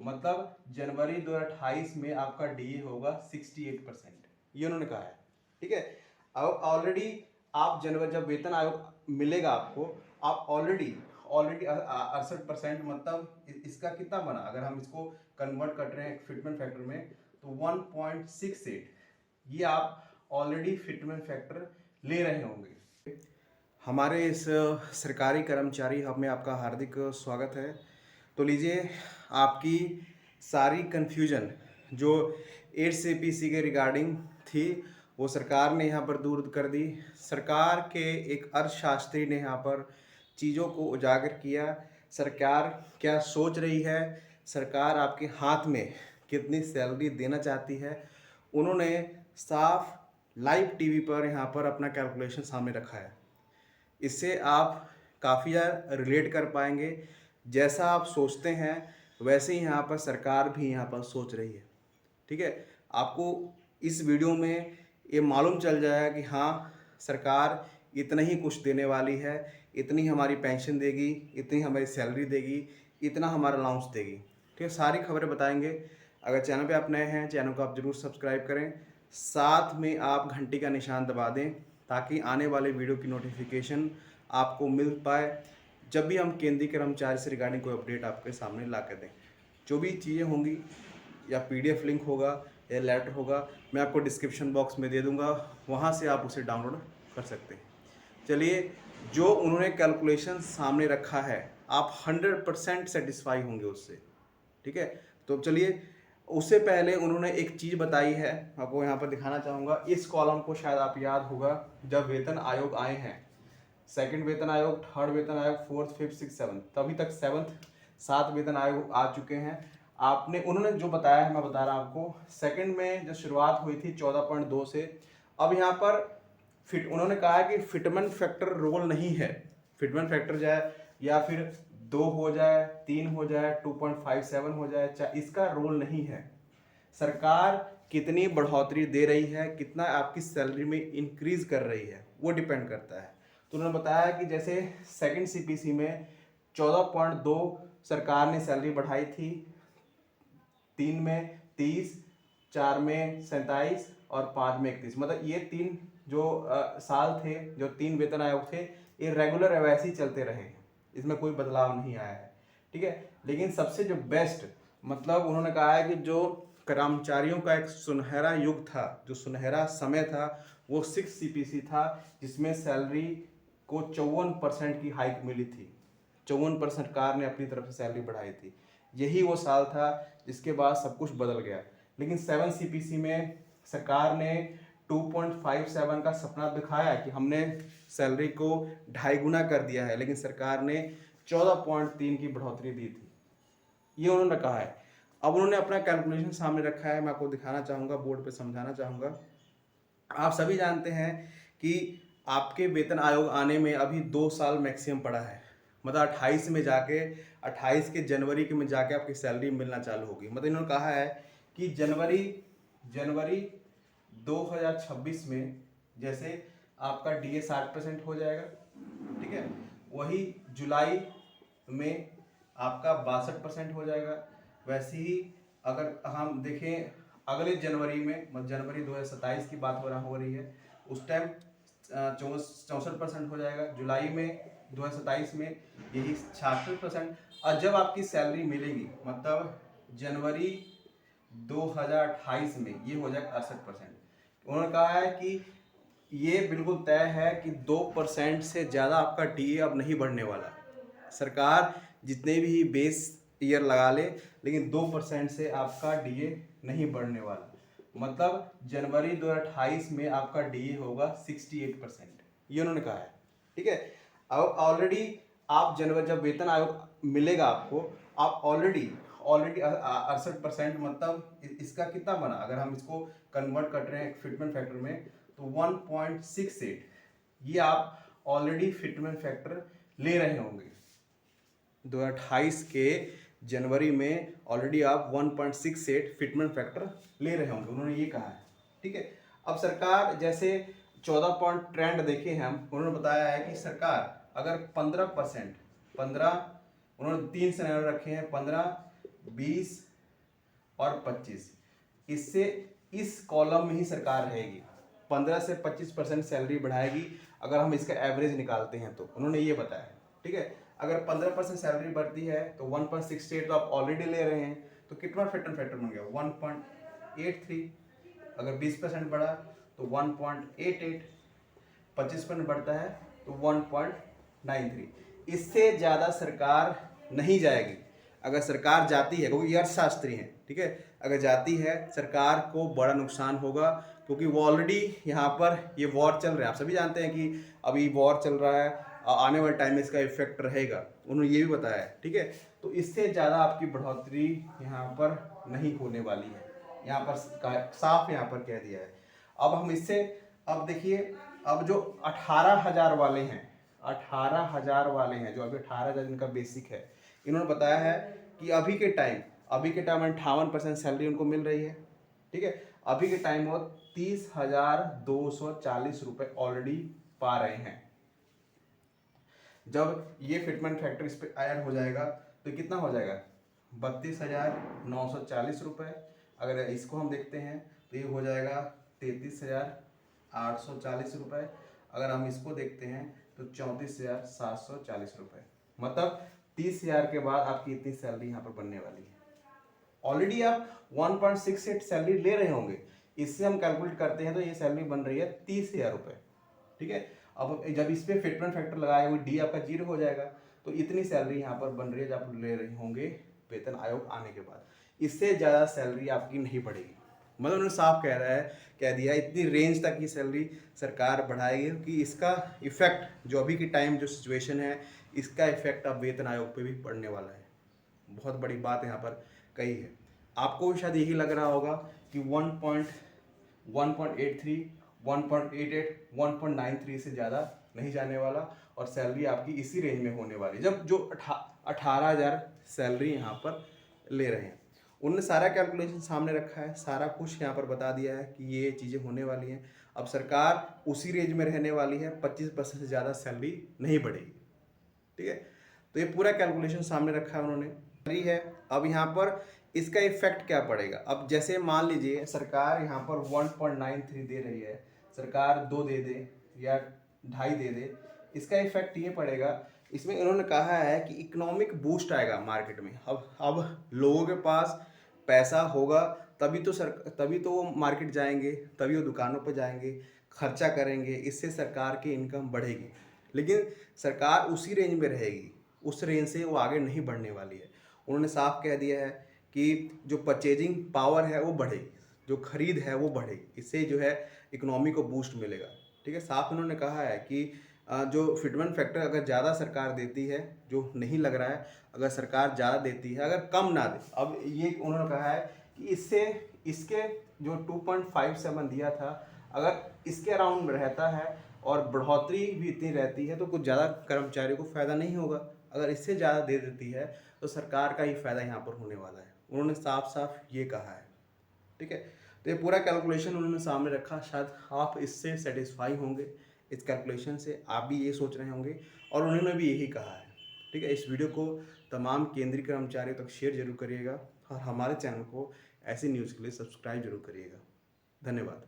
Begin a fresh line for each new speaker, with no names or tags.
मतलब जनवरी 2028 में आपका डीए होगा 68%, ये उन्होंने कहा है। ठीक है, अब ऑलरेडी आप जनवरी जब वेतन आयोग मिलेगा आपको, आप ऑलरेडी 68%, मतलब इसका कितना बना, अगर हम इसको कन्वर्ट कर रहे हैं फिटमेंट फैक्टर में तो 1.68, ये आप ऑलरेडी फिटमेंट फैक्टर ले रहे होंगे। हमारे इस सरकारी कर्मचारी हब में आपका हार्दिक स्वागत है। तो लीजिए, आपकी सारी कन्फ्यूजन जो 8 CPC के रिगार्डिंग थी वो सरकार ने यहाँ पर दूर कर दी। सरकार के एक अर्थशास्त्री ने यहाँ पर चीज़ों को उजागर किया। सरकार क्या सोच रही है, सरकार आपके हाथ में कितनी सैलरी देना चाहती है, उन्होंने साफ लाइव टीवी पर यहाँ पर अपना कैलकुलेशन सामने रखा है। इससे आप काफ़ी ज़्यादा रिलेट कर पाएंगे। जैसा आप सोचते हैं वैसे ही यहाँ पर सरकार भी यहाँ पर सोच रही है। ठीक है, आपको इस वीडियो में ये मालूम चल जाएगा कि हाँ, सरकार इतना ही कुछ देने वाली है, इतनी हमारी पेंशन देगी, इतनी हमारी सैलरी देगी, इतना हमारा अलाउंस देगी। ठीक है, सारी खबरें बताएंगे। अगर चैनल पे आप नए हैं, चैनल को आप ज़रूर सब्सक्राइब करें, साथ में आप घंटी का निशान दबा दें ताकि आने वाले वीडियो की नोटिफिकेशन आपको मिल पाए जब भी हम केंद्रीय कर्मचारी से रिगार्डिंग कोई अपडेट आपके सामने ला कर दें। जो भी चीज़ें होंगी या PDF लिंक होगा या लेटर होगा, मैं आपको डिस्क्रिप्शन बॉक्स में दे दूंगा, वहाँ से आप उसे डाउनलोड कर सकते हैं। चलिए, जो उन्होंने कैलकुलेशन सामने रखा है आप 100% सेटिस्फाई होंगे उससे। ठीक है, तो चलिए, उससे पहले उन्होंने एक चीज़ बताई है, आपको यहाँ पर दिखाना चाहूँगा। इस कॉलम को शायद आप याद होगा, जब वेतन आयोग आए हैं, सेकंड वेतन आयोग, थर्ड वेतन आयोग, फोर्थ, फिफ्थ, सिक्स, सेवन्थ, तभी तक 7 वेतन आयोग आ चुके हैं। आपने उन्होंने जो बताया है मैं बता रहा हूँ आपको। सेकंड में जो शुरुआत हुई थी 14.2 से, अब यहाँ पर उन्होंने कहा है कि फिटमेंट फैक्टर रोल नहीं है। फिटमेंट फैक्टर जाए या फिर 2 हो जाए, 3 हो जाए, 2.57 हो जाए, चाहे इसका रोल नहीं है। सरकार कितनी बढ़ोतरी दे रही है, कितना आपकी सैलरी में इंक्रीज कर रही है, वो डिपेंड करता है। तो उन्होंने बताया कि जैसे सेकंड CPC में 14.2 सरकार ने सैलरी बढ़ाई थी, 3 में 30, 4 में 27 और 5 में 31, मतलब ये 3 जो साल थे, जो 3 वेतन आयोग थे, ये रेगुलर वैसे ही चलते रहे, इसमें कोई बदलाव नहीं आया है। ठीक है, लेकिन सबसे जो बेस्ट, मतलब उन्होंने कहा है कि जो कर्मचारियों का एक सुनहरा युग था, जो सुनहरा समय था, वो 6 CPC था, जिसमें सैलरी को 54% की हाइक मिली थी। 54% सरकार ने अपनी तरफ से सैलरी बढ़ाई थी। यही वो साल था जिसके बाद सब कुछ बदल गया। लेकिन 7 CPC में सरकार ने 2.57 का सपना दिखाया कि हमने सैलरी को 2.5 गुना कर दिया है, लेकिन सरकार ने 14.3 की बढ़ोतरी दी थी, ये उन्होंने कहा है। अब उन्होंने अपना कैलकुलेशन सामने रखा है, मैं आपको दिखाना चाहूँगा, बोर्ड पे समझाना चाहूँगा। आप सभी जानते हैं कि आपके वेतन आयोग आने में अभी 2 साल मैक्सिमम पड़ा है, मतलब 28 में जाके 28 के जनवरी के में जाके आपकी सैलरी मिलना चालू होगी। मतलब इन्होंने कहा है कि जनवरी 2026 में जैसे आपका DA 60% हो जाएगा, ठीक है, वही जुलाई में आपका 62% हो जाएगा। वैसे ही अगर हम देखें अगले जनवरी में, मतलब जनवरी 2027 की बात हो रही है, उस टाइम 64% हो जाएगा। जुलाई में 2027 में यही 66%। और जब आपकी सैलरी मिलेगी, मतलब जनवरी 2028 में ये हो जाएगा 68%। उन्होंने कहा है कि ये बिल्कुल तय है कि 2% से ज़्यादा आपका DA अब नहीं बढ़ने वाला। सरकार जितने भी बेस ईयर लगा ले, लेकिन 2% से आपका DA नहीं बढ़ने वाला। मतलब जनवरी 2028 में आपका DA होगा 68%, ये उन्होंने कहा है। ठीक है, अब ऑलरेडी आप जनवरी जब वेतन आयोग मिलेगा आपको, आप ऑलरेडी 68%, मतलब इसका कितना बना, अगर हम इसको कन्वर्ट कर रहे हैं फिटमेंट फैक्टर में तो 1.68, ये आप ऑलरेडी फिटमेंट फैक्टर ले रहे होंगे। 2028 के जनवरी में ऑलरेडी आप 1.68 फिटमेंट फैक्टर ले रहे होंगे, उन्होंने ये कहा है। ठीक है, अब सरकार जैसे 14 पॉइंट ट्रेंड देखे हैं हम, उन्होंने बताया है कि सरकार अगर 15%, उन्होंने 3 सिनेरियो रखे हैं, 15, 20 और 25, इससे इस कॉलम में ही सरकार रहेगी। 15 से 25% सैलरी बढ़ाएगी अगर हम इसका एवरेज निकालते हैं तो, उन्होंने ये बताया। ठीक है, अगर 15% सैलरी बढ़ती है तो 1.68 तो आप ऑलरेडी ले रहे हैं, तो कितना फिटमेंट फैक्टर बन गया 1.83। अगर 20% बढ़ा तो 1.88, 25% बढ़ता है तो 1.93। इससे ज़्यादा सरकार नहीं जाएगी। अगर सरकार जाती है, क्योंकि ये अर्थशास्त्री हैं, ठीक है, अगर जाती है सरकार को बड़ा नुकसान होगा, क्योंकि वो ऑलरेडी यहाँ पर ये वॉर चल रहा है। आप सभी जानते हैं कि अभी वॉर चल रहा है, आने वाले टाइम में इसका इफेक्ट रहेगा, उन्होंने ये भी बताया है। ठीक है, तो इससे ज़्यादा आपकी बढ़ोतरी यहाँ पर नहीं होने वाली है, यहाँ पर साफ यहाँ पर कह दिया है। अब हम इससे, अब देखिए, अब जो 18,000 वाले हैं, 18,000 वाले हैं, जो अभी 18,000 जिनका बेसिक है, इन्होंने बताया है कि अभी के टाइम 58% सैलरी उनको मिल रही है। ठीक है, अभी के टाइम वो 30,240 रुपए ऑलरेडी पा रहे हैं। जब ये फिटमेंट फैक्टर इस पर ऐड हो जाएगा तो कितना हो जाएगा 32,940 रुपए। अगर इसको हम देखते हैं तो ये हो जाएगा 33,840 रुपए। अगर हम इसको देखते हैं तो 34,740 रुपए। मतलब 30,000 के बाद आपकी इतनी सैलरी यहाँ पर बनने वाली है। ऑलरेडी आप 1.68 सैलरी ले रहे होंगे, इससे हम कैलकुलेट करते हैं तो ये सैलरी बन रही है 30,000 रुपये। ठीक है, अब जब इस पर फिटमेंट फैक्टर लगाया हुआ डी आपका 0 हो जाएगा, तो इतनी सैलरी यहाँ पर बन रही है जो आप ले रहे होंगे वेतन आयोग आने के बाद। इससे ज़्यादा सैलरी आपकी नहीं बढ़ेगी। मतलब उन्होंने साफ कह दिया इतनी रेंज तक की सैलरी सरकार बढ़ाएगी कि इसका इफेक्ट जो अभी की टाइम जो सिचुएशन है, इसका इफेक्ट अब वेतन आयोग पे भी पड़ने वाला है। बहुत बड़ी बात यहाँ पर कही है। आपको भी शायद यही लग रहा होगा कि 1.83, 1.88, 1.93 से ज़्यादा नहीं जाने वाला और सैलरी आपकी इसी रेंज में होने वाली, जब जो 18,000 सैलरी यहाँ पर ले रहे हैं। उन्होंने सारा कैलकुलेशन सामने रखा है, सारा कुछ यहाँ पर बता दिया है कि ये चीज़ें होने वाली हैं। अब सरकार उसी रेंज में रहने वाली है, 25% से ज़्यादा सैलरी नहीं बढ़ेगी। ठीक है, तो ये पूरा कैलकुलेशन सामने रखा है उन्होंने है। अब यहाँ पर इसका इफेक्ट क्या पड़ेगा। अब जैसे मान लीजिए सरकार यहाँ पर 1.93 दे रही है, सरकार 2 दे दे या 2.5 दे दे, इसका इफेक्ट ये पड़ेगा, इसमें इन्होंने कहा है कि इकोनॉमिक बूस्ट आएगा मार्केट में। अब लोगों के पास पैसा होगा तभी तो वो मार्केट जाएंगे, तभी वो दुकानों पर जाएंगे, खर्चा करेंगे, इससे सरकार की इनकम बढ़ेगी। लेकिन सरकार उसी रेंज में रहेगी, उस रेंज से वो आगे नहीं बढ़ने वाली है। उन्होंने साफ कह दिया है कि जो परचेजिंग पावर है वो बढ़ेगी, जो खरीद है वो बढ़ेगी, इससे जो है इकोनॉमी को बूस्ट मिलेगा। ठीक है, साफ उन्होंने कहा है कि जो फिटमेंट फैक्टर अगर ज़्यादा सरकार देती है, जो नहीं लग रहा है, अगर सरकार ज़्यादा देती है, अगर कम ना दे, अब ये उन्होंने कहा है कि इसके जो 2.57 दिया था, अगर इसके अराउंड में रहता है और बढ़ोतरी भी इतनी रहती है तो कुछ ज़्यादा कर्मचारियों को फ़ायदा नहीं होगा। अगर इससे ज़्यादा दे देती है तो सरकार का ही फ़ायदा यहाँ पर होने वाला है, उन्होंने साफ साफ ये कहा है। ठीक है, तो ये पूरा कैलकुलेशन उन्होंने सामने रखा। शायद आप इससे सेटिस्फाई होंगे, इस कैलकुलेशन से आप भी ये सोच रहे होंगे और उन्होंने भी यही कहा है। ठीक है, इस वीडियो को तमाम केंद्रीय कर्मचारियों तक शेयर जरूर करिएगा और हमारे चैनल को ऐसी न्यूज़ के लिए सब्सक्राइब जरूर करिएगा। धन्यवाद।